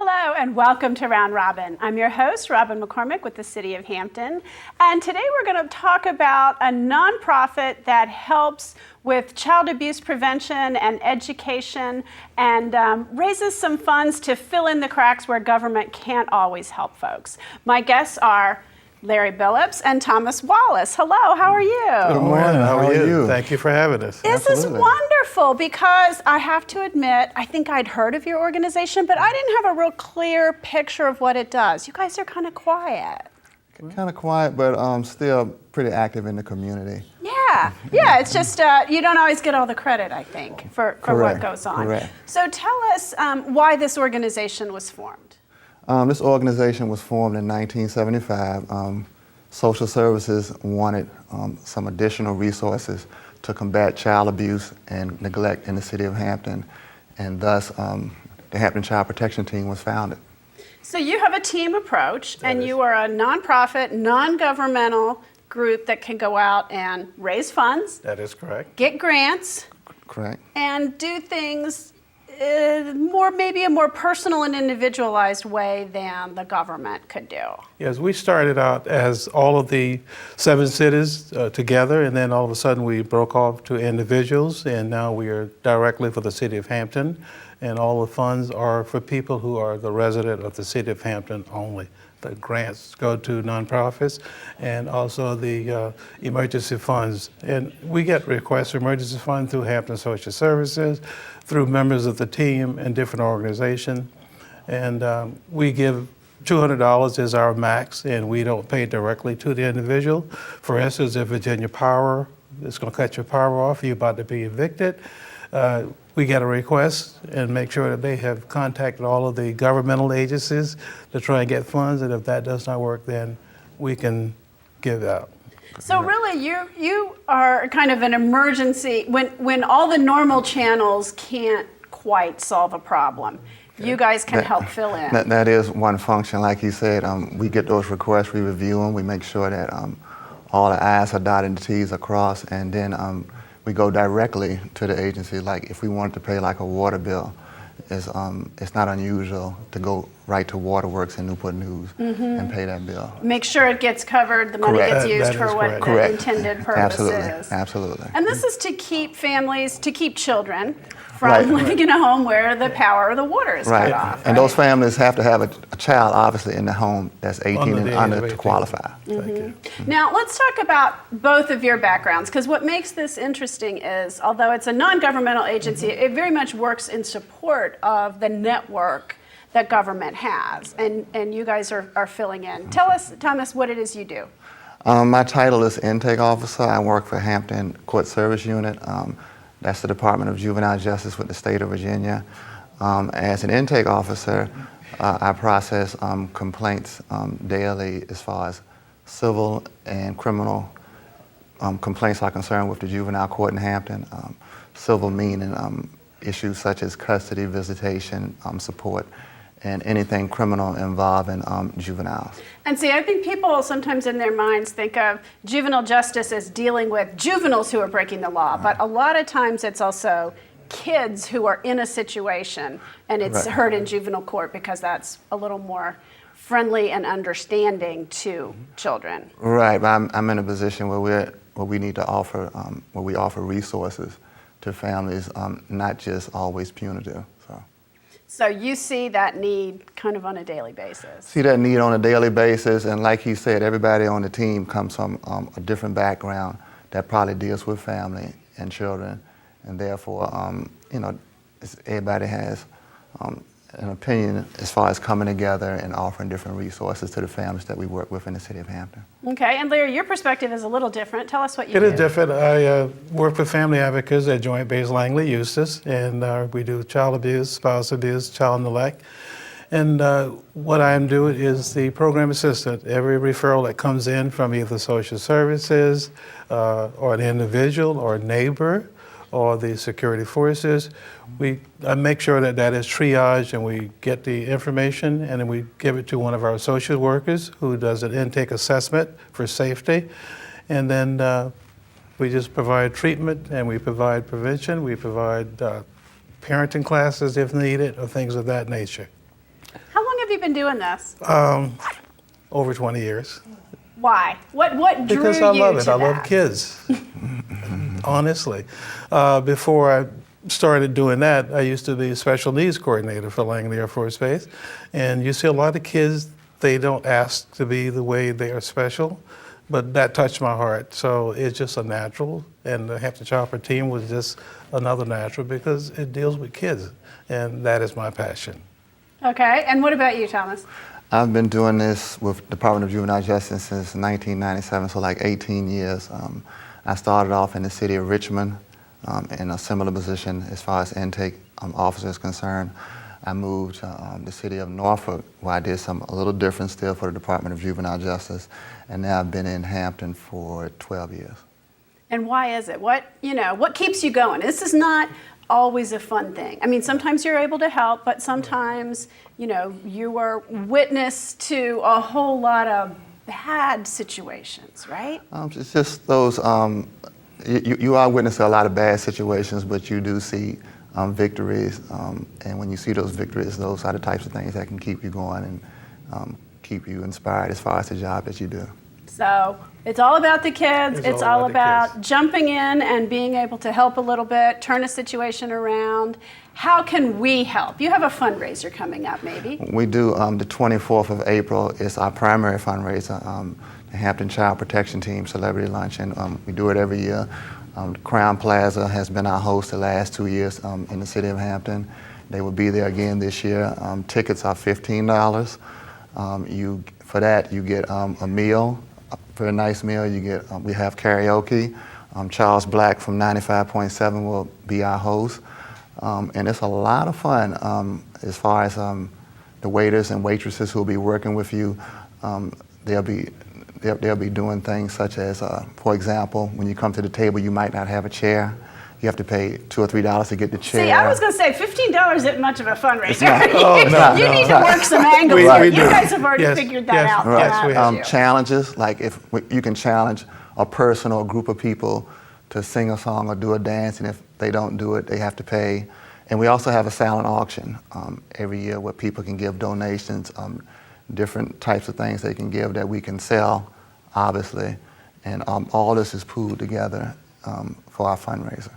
Hello and welcome to Round Robin. I'm your host, Robin McCormick with the City of Hampton. And today we're going to talk about a nonprofit that helps with child abuse prevention and education and raises some funds to fill in the cracks where government can't always help folks. My guests are Larry Billups and Thomas Wallace. Hello, how are you? Good morning, how are you? Thank you for having us. This is wonderful because I have to admit, I think I'd heard of your organization, but I didn't have a real clear picture of what it does. You guys are kind of quiet. Kind of quiet, but still pretty active in the community. Yeah, it's just you don't always get all the credit, I think, for what goes on. Correct. So tell us why this organization was formed. This organization was formed in 1975. Social services wanted some additional resources to combat child abuse and neglect in the city of Hampton, and thus the Hampton Child Protection Team was founded. So you have a team approach, and you are a nonprofit, non-governmental group that can go out and raise funds. That is correct. Get grants. Correct. And do things maybe a more personal and individualized way than the government could do. Yes, we started out as all of the 7 cities together, and then all of a sudden we broke off to individuals, and now we are directly for the city of Hampton, and all the funds are for people who are the resident of the city of Hampton only. The grants go to nonprofits and also the emergency funds. And we get requests for emergency funds through Hampton Social Services, through members of the team and different organizations. And we give $200 is our max, and we don't pay directly to the individual. For instance, if Virginia Power is going to cut your power off, you're about to be evicted, we get a request and make sure that they have contacted all of the governmental agencies to try and get funds, and if that does not work, then we can give out. So really, you are kind of an emergency, when all the normal channels can't quite solve a problem. Okay. You guys can help fill in. That is one function. Like he said, we get those requests, we review them, we make sure that all the I's are dotted and the T's are crossed, and then we go directly to the agency. Like if we wanted to pay like a water bill, it's not unusual to go right to Waterworks in Newport News and pay that bill. Make sure it gets covered, the money gets used for what the intended purpose is. Absolutely. And this is to keep families, to keep children from living in a home where the power or the water is cut off. And those families have to have a child, obviously, in the home that's 18 and under to qualify. Now, let's talk about both of your backgrounds, because what makes this interesting is, although it's a non-governmental agency, it very much works in support of the network that government has, and you guys are filling in. Tell us, Thomas, what it is you do. My title is Intake Officer. I work for Hampton Court Service Unit. That's the Department of Juvenile Justice with the state of Virginia. As an intake officer, I process complaints daily as far as civil and criminal complaints are concerned with the juvenile court in Hampton. Civil meaning issues such as custody, visitation, support, and anything criminal involving juveniles. And see, I think people sometimes in their minds think of juvenile justice as dealing with juveniles who are breaking the law, but a lot of times it's also kids who are in a situation, and it's heard in juvenile court because that's a little more friendly and understanding to children. Right, but I'm in a position where we need to offer, where we offer resources to families, not just always punitive. So you see that need kind of on a daily basis? See that need on a daily basis, and like he said, everybody on the team comes from a different background that probably deals with family and children, and therefore, everybody has an opinion as far as coming together and offering different resources to the families that we work with in the city of Hampton. Okay, and Larry, your perspective is a little different. Tell us what you do. It is different. I work with family advocates at Joint Base Langley, Eustis, and we do child abuse, spouse abuse, child neglect. And what I am doing is the program assistant. Every referral that comes in from either social services or an individual or a neighbor or the security forces, I make sure that that is triaged and we get the information and then we give it to one of our social workers who does an intake assessment for safety. And then we just provide treatment and we provide prevention, we provide parenting classes if needed or things of that nature. How been doing this? Over 20 years. Why? What drew Because I you love it. to I love that? kids. Honestly. Before I started doing that, I used to be a special needs coordinator for Langley Air Force Base. And you see a lot of kids, they don't ask to be the way they are special, but that touched my heart. So it's just a natural. And the Hampton Child Protection Team was just another natural because it deals with kids. And that is my passion. Okay, and what about you, Thomas? I've been doing this with Department of Juvenile Justice since 1997, so like 18 years. I started off in the city of Richmond in a similar position as far as intake officers concerned. I moved to the city of Norfolk, where I did a little different still for the Department of Juvenile Justice, and now I've been in Hampton for 12 years. And why is it? What keeps you going? This is not always a fun thing. I mean, sometimes you're able to help, but sometimes, you are witness to a whole lot of bad situations, right? It's just those, you are witness to a lot of bad situations, but you do see victories, and when you see those victories, those are the types of things that can keep you going and keep you inspired as far as the job that you do. So it's all about the kids. It's all about jumping in and being able to help a little bit, turn a situation around. How can we help? You have a fundraiser coming up, maybe. We do. The 24th of April is our primary fundraiser, the Hampton Child Protection Team Celebrity Luncheon. We do it every year. Crown Plaza has been our host the last 2 years in the city of Hampton. They will be there again this year. Tickets are $15. For that, you get a meal. For a nice meal, you get. We have karaoke. Charles Black from 95.7 will be our host, and it's a lot of fun. As far as the waiters and waitresses who will be working with you, they'll be doing things such as, for example, when you come to the table, you might not have a chair. You have to pay $2 or $3 to get the chair. See, I was going to say $15 isn't much of a fundraiser. No, you need to work some angles We here. do. You guys have already figured that out. Yes, we have. Challenges, like if you can challenge a person or a group of people to sing a song or do a dance, and if they don't do it, they have to pay. And we also have a silent auction every year where people can give donations, different types of things they can give that we can sell, obviously. And all this is pooled together for our fundraiser.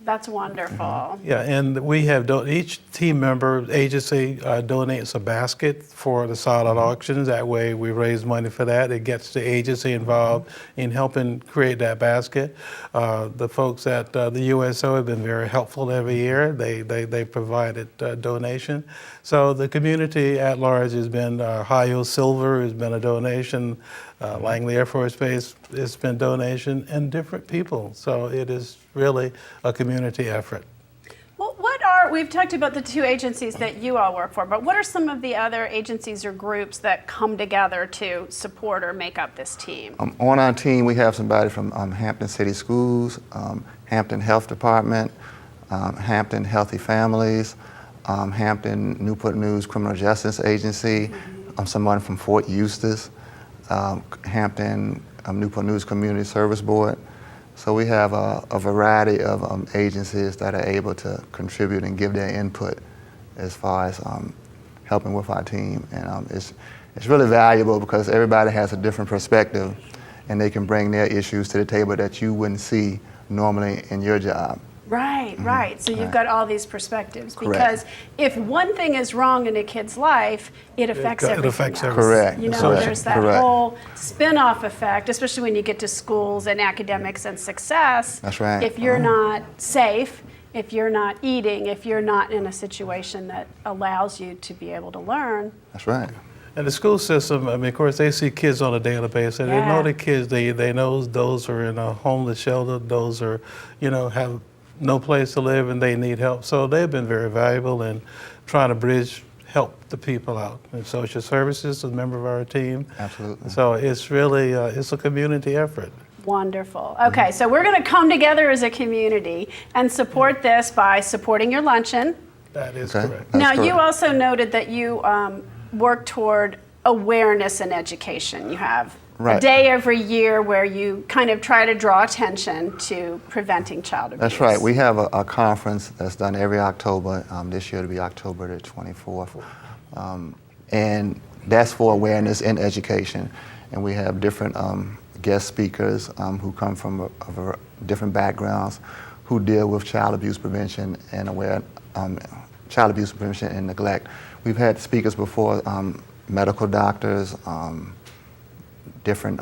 That's wonderful. Yeah, and we have each team member agency donates a basket for the silent auctions. That way we raise money for that. It gets the agency involved in helping create that basket. The folks at the USO have been very helpful every year. They provided donation. So the community at large has been, Ohio Silver has been a donation, Langley Air Force Base has been donation, and different people. So it is really a community effort. Well, we've talked about the two agencies that you all work for, but what are some of the other agencies or groups that come together to support or make up this team? On our team, we have somebody from Hampton City Schools, Hampton Health Department, Hampton Healthy Families, Hampton Newport News Criminal Justice Agency, someone from Fort Eustis, Hampton Newport News Community Service Board. So we have a variety of agencies that are able to contribute and give their input as far as helping with our team. And it's really valuable because everybody has a different perspective and they can bring their issues to the table that you wouldn't see normally in your job. Right, right. So you've got all these perspectives. Correct. Because if one thing is wrong in a kid's life, it affects everything else. Correct. You know, Correct. there's that Correct. whole spin-off effect, especially when you get to schools and academics and success. That's right. If you're not safe, if you're not eating, if you're not in a situation that allows you to be able to learn. That's right. And the school system, I mean, of course, they see kids on a daily basis. They know the kids, they know those are in a homeless shelter, those are, have no place to live and they need help. So they've been very valuable in trying to help the people out. And social services is a member of our team. Absolutely. So it's really, it's a community effort. Wonderful. Okay, so we're going to come together as a community and support this by supporting your luncheon. That is Okay. correct. That's Now, correct. you also noted that you work toward awareness and education. You have a Right. day every year where you kind of try to draw attention to preventing child abuse. That's right. We have a conference that's done every October. This year it'll be October the 24th. and that's for awareness and education. And we have different guest speakers who come from different backgrounds who deal with child abuse prevention and child abuse prevention and neglect. We've had speakers before, medical doctors, different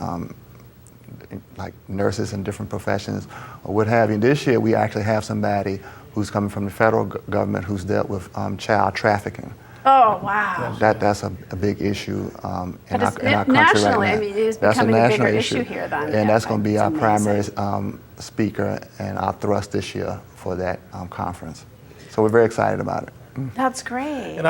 like nurses in different professions or what have you. This year we actually have somebody who's coming from the federal government who's dealt with child trafficking. Oh, wow. That's a big issue in our country nationally, right now. I mean, it is That's a becoming a bigger national issue here then. And Yeah, that's going to be it's our amazing. primary speaker and our thrust this year for that conference. So we're very excited about it. That's great. And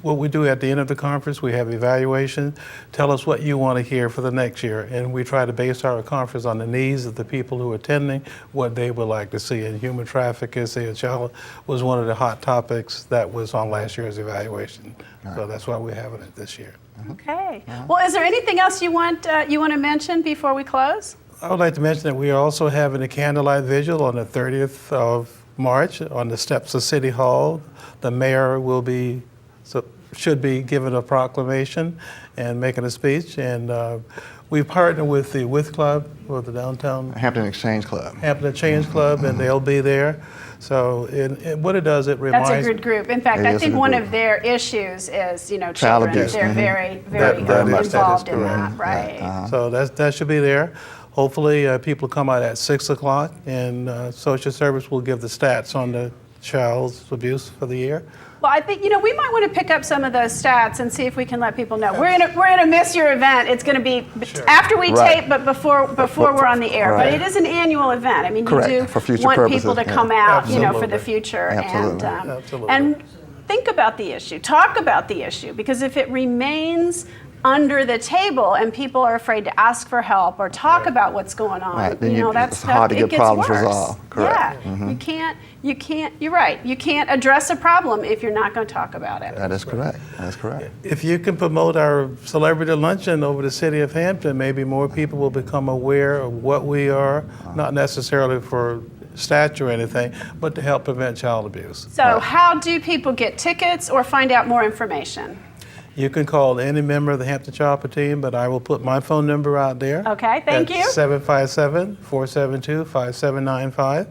what we do at the end of the conference, we have evaluation. Tell us what you want to hear for the next year. And we try to base our conference on the needs of the people who are attending, what they would like to see. And human trafficking, say a child, was one of the hot topics that was on last year's evaluation. So that's why we're having it this year. Okay. Well, is there anything else you want to mention before we close? I would like to mention that we are also having a candlelight vigil on the 30th of March on the steps of City Hall. The mayor should be giving a proclamation and making a speech. And we've partnered with the WITH Club, or the Downtown Hampton Exchange Club. Hampton Exchange Club, and they'll be there. So and what it does, it reminds... That's a good group. In fact, It I is a think good one group. of their issues is, Child children. abuse. They're very, very Very much that is involved in that, correct. right? So that should be there. Hopefully, people come out at 6 o'clock, and social service will give the stats on the child's abuse for the year. Well, I think we might want to pick up some of those stats and see if we can let people know. We're gonna miss your event. It's gonna be after we Right. tape, but before we're on the air. Right. But it is an annual event. I mean, Correct. you do For future want purposes, people to yeah. come out, for Absolutely. the future, Absolutely. Absolutely. and think about the issue. Talk about the issue, because if it remains under the table and people are afraid to ask for help or talk about what's going on, Right, then that it's stuff, hard to it get gets problems worse. resolved. Correct. Yeah, you can't, you're right. You can't address a problem if you're not going to talk about it. That is correct. That's correct. If you can promote our celebrity luncheon over the city of Hampton, maybe more people will become aware of what we are, not necessarily for stature or anything, but to help prevent child abuse. So how do people get tickets or find out more information? You can call any member of the Hampton Child Protection Team, but I will put my phone number out there. Okay, thank you. 757-472-5795.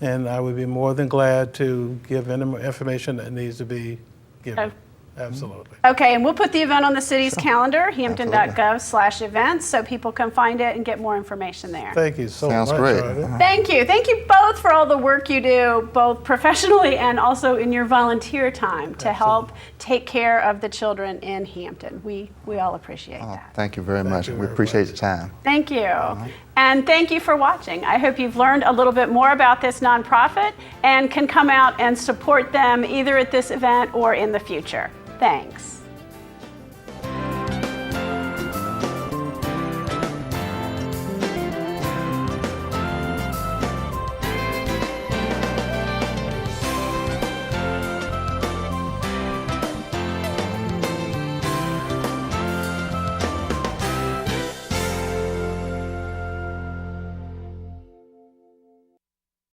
And I would be more than glad to give any more information that needs to be given. Absolutely. Okay, and we'll put the event on the city's calendar, hampton.gov/events, so people can find it and get more information there. Thank you so Sounds much. great. Artie. Thank you. Thank you both for all the work you do, both professionally and also in your volunteer time to help take care of the children in Hampton. We all appreciate that. Thank you very much. you We very appreciate your time. Thank you. And thank you for watching. I hope you've learned a little bit more about this nonprofit and can come out and support them either at this event or in the future. Thanks.